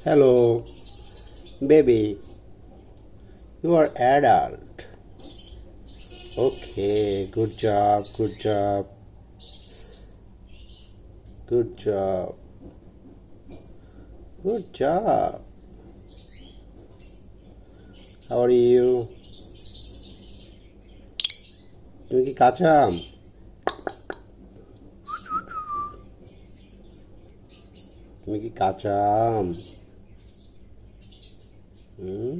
Hello, baby. You are adult. Okay, good job, good job, good job, good job. How are you? তুমি কি কাঁচা আম? তুমি কি কাঁচা আম?